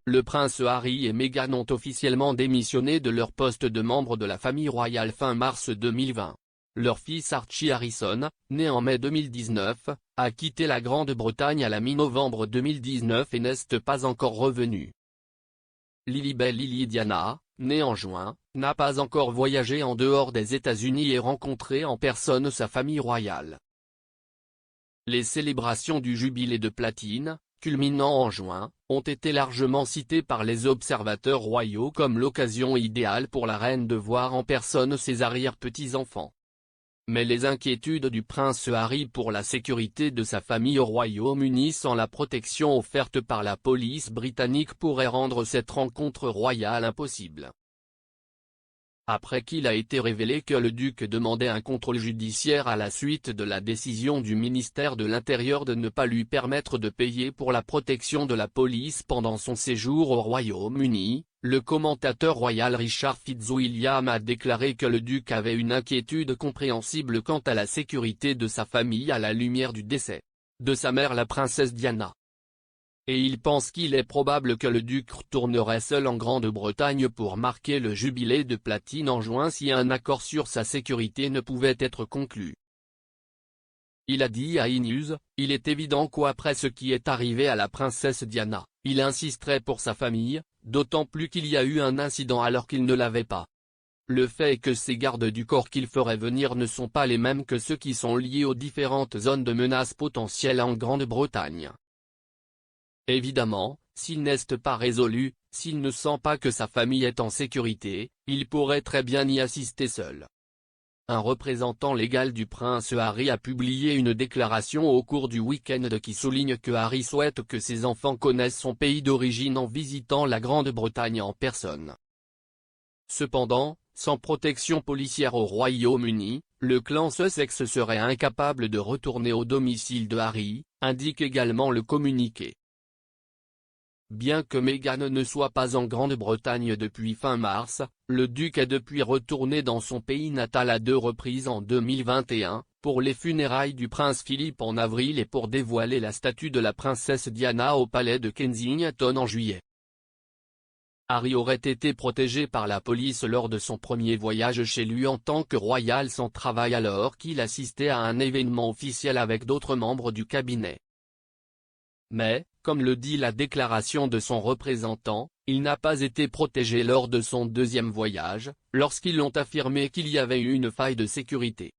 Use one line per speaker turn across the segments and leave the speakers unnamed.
le prince Harry et Meghan ont officiellement démissionné de leur poste de membre de la famille royale fin mars 2020. Leur fils Archie Harrison, né en mai 2019, a quitté la Grande-Bretagne à la mi-novembre 2019 et n'est pas encore revenu. Lily Diana, née en juin, n'a pas encore voyagé en dehors des États-Unis et rencontré en personne sa famille royale. Les célébrations du jubilé de platine, culminant en juin, ont été largement citées par les observateurs royaux comme l'occasion idéale pour la reine de voir en personne ses arrière-petits-enfants. Mais les inquiétudes du prince Harry pour la sécurité de sa famille au Royaume-Uni sans la protection offerte par la police britannique pourraient rendre cette rencontre royale impossible. Après qu'il a été révélé que le duc demandait un contrôle judiciaire à la suite de la décision du ministère de l'Intérieur de ne pas lui permettre de payer pour la protection de la police pendant son séjour au Royaume-Uni, le commentateur royal Richard Fitzwilliam a déclaré que le duc avait une inquiétude compréhensible quant à la sécurité de sa famille à la lumière du décès de sa mère la princesse Diana. Et il pense qu'il est probable que le duc retournerait seul en Grande-Bretagne pour marquer le jubilé de platine en juin si un accord sur sa sécurité ne pouvait être conclu. Il a dit à E-News, « Il est évident qu'après ce qui est arrivé à la princesse Diana, il insisterait pour sa famille, d'autant plus qu'il y a eu un incident alors qu'il ne l'avait pas. Le fait est que ces gardes du corps qu'il ferait venir ne sont pas les mêmes que ceux qui sont liés aux différentes zones de menaces potentielles en Grande-Bretagne. Évidemment, s'il n'est pas résolu, s'il ne sent pas que sa famille est en sécurité, il pourrait très bien y assister seul. » Un représentant légal du prince Harry a publié une déclaration au cours du week-end qui souligne que Harry souhaite que ses enfants connaissent son pays d'origine en visitant la Grande-Bretagne en personne. Cependant, sans protection policière au Royaume-Uni, le clan Sussex serait incapable de retourner au domicile de Harry, indique également le communiqué. Bien que Meghan ne soit pas en Grande-Bretagne depuis fin mars, le duc est depuis retourné dans son pays natal à 2 reprises en 2021, pour les funérailles du prince Philippe en avril et pour dévoiler la statue de la princesse Diana au palais de Kensington en juillet. Harry aurait été protégé par la police lors de son premier voyage chez lui en tant que royal sans travail alors qu'il assistait à un événement officiel avec d'autres membres du cabinet. Mais, comme le dit la déclaration de son représentant, il n'a pas été protégé lors de son deuxième voyage, lorsqu'ils ont affirmé qu'il y avait eu une faille de sécurité.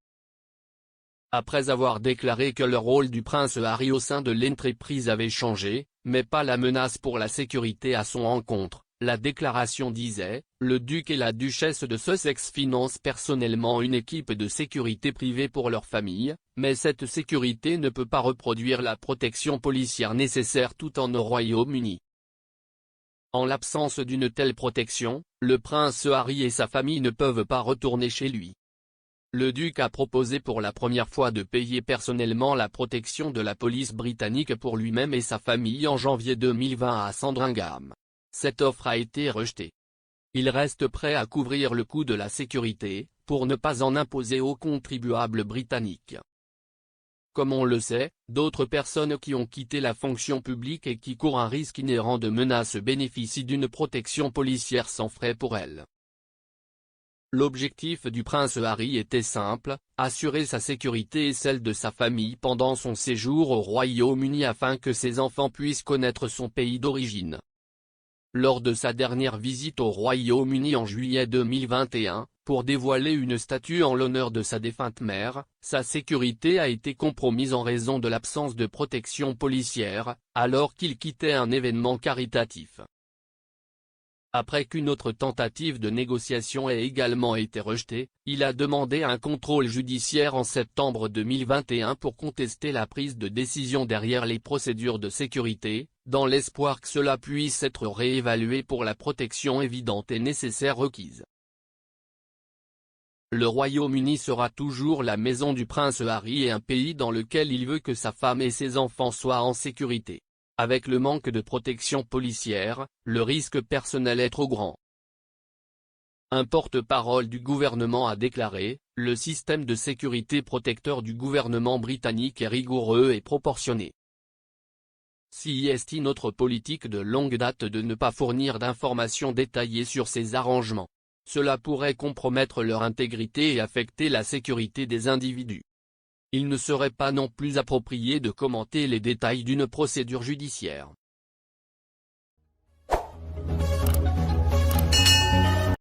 Après avoir déclaré que le rôle du prince Harry au sein de l'entreprise avait changé, mais pas la menace pour la sécurité à son encontre, la déclaration disait, le duc et la duchesse de Sussex financent personnellement une équipe de sécurité privée pour leur famille, mais cette sécurité ne peut pas reproduire la protection policière nécessaire tout au Royaume-Uni. En l'absence d'une telle protection, le prince Harry et sa famille ne peuvent pas retourner chez lui. Le duc a proposé pour la première fois de payer personnellement la protection de la police britannique pour lui-même et sa famille en janvier 2020 à Sandringham. Cette offre a été rejetée. Il reste prêt à couvrir le coût de la sécurité, pour ne pas en imposer aux contribuables britanniques. Comme on le sait, d'autres personnes qui ont quitté la fonction publique et qui courent un risque inhérent de menaces bénéficient d'une protection policière sans frais pour elles. L'objectif du prince Harry était simple, assurer sa sécurité et celle de sa famille pendant son séjour au Royaume-Uni afin que ses enfants puissent connaître son pays d'origine. Lors de sa dernière visite au Royaume-Uni en juillet 2021, pour dévoiler une statue en l'honneur de sa défunte mère, sa sécurité a été compromise en raison de l'absence de protection policière, alors qu'il quittait un événement caritatif. Après qu'une autre tentative de négociation ait également été rejetée, il a demandé un contrôle judiciaire en septembre 2021 pour contester la prise de décision derrière les procédures de sécurité, dans l'espoir que cela puisse être réévalué pour la protection évidente et nécessaire requise. Le Royaume-Uni sera toujours la maison du prince Harry et un pays dans lequel il veut que sa femme et ses enfants soient en sécurité. Avec le manque de protection policière, le risque personnel est trop grand. Un porte-parole du gouvernement a déclaré, « Le système de sécurité protecteur du gouvernement britannique est rigoureux et proportionné. Si est notre politique de longue date de ne pas fournir d'informations détaillées sur ces arrangements. Cela pourrait compromettre leur intégrité et affecter la sécurité des individus. Il ne serait pas non plus approprié de commenter les détails d'une procédure judiciaire.